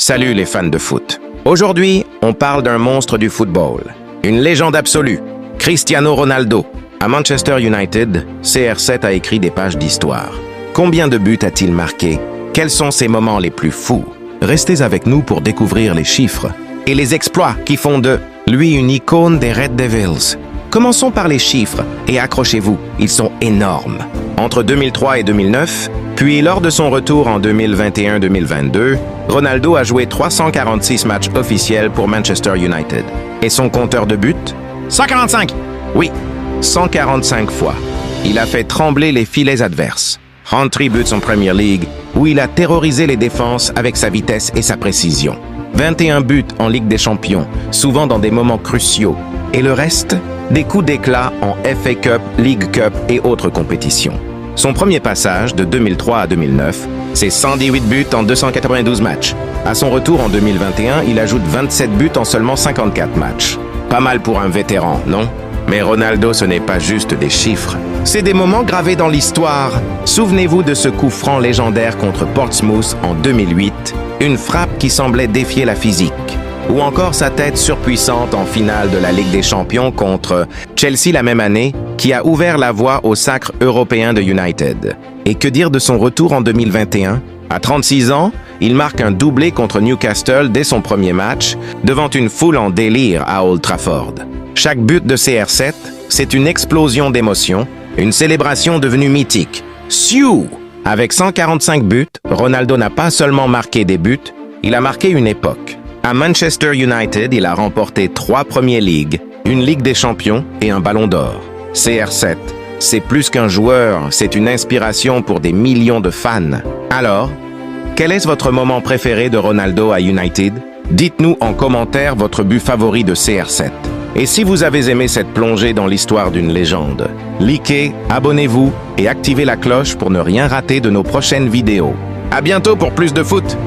Salut les fans de foot. Aujourd'hui, on parle d'un monstre du football, une légende absolue, Cristiano Ronaldo. À Manchester United, CR7 a écrit des pages d'histoire. Combien de buts a-t-il marqué? Quels sont ses moments les plus fous? Restez avec nous pour découvrir les chiffres et les exploits qui font de lui une icône des Red Devils. Commençons par les chiffres et accrochez-vous, ils sont énormes. Entre 2003 et 2009, puis lors de son retour en 2021-2022, Ronaldo a joué 346 matchs officiels pour Manchester United. Et son compteur de buts? 145! Oui, 145 fois. Il a fait trembler les filets adverses. 33 buts en Premier League, où il a terrorisé les défenses avec sa vitesse et sa précision. 21 buts en Ligue des Champions, souvent dans des moments cruciaux. Et le reste? Des coups d'éclat en FA Cup, League Cup et autres compétitions. Son premier passage, de 2003 à 2009, c'est 118 buts en 292 matchs. À son retour en 2021, il ajoute 27 buts en seulement 54 matchs. Pas mal pour un vétéran, non? Mais Ronaldo, ce n'est pas juste des chiffres. C'est des moments gravés dans l'histoire. Souvenez-vous de ce coup franc légendaire contre Portsmouth en 2008, une frappe qui semblait défier la physique. Ou encore sa tête surpuissante en finale de la Ligue des Champions contre Chelsea la même année, qui a ouvert la voie au sacre européen de United. Et que dire de son retour en 2021? À 36 ans, il marque un doublé contre Newcastle dès son premier match, devant une foule en délire à Old Trafford. Chaque but de CR7, c'est une explosion d'émotions, une célébration devenue mythique. Sioux! Avec 145 buts, Ronaldo n'a pas seulement marqué des buts, il a marqué une époque. À Manchester United, il a remporté 3 Premier League, une Ligue des Champions et un Ballon d'Or. CR7, c'est plus qu'un joueur, c'est une inspiration pour des millions de fans. Alors, quel est votre moment préféré de Ronaldo à United? Dites-nous en commentaire votre but favori de CR7. Et si vous avez aimé cette plongée dans l'histoire d'une légende, likez, abonnez-vous et activez la cloche pour ne rien rater de nos prochaines vidéos. À bientôt pour plus de foot!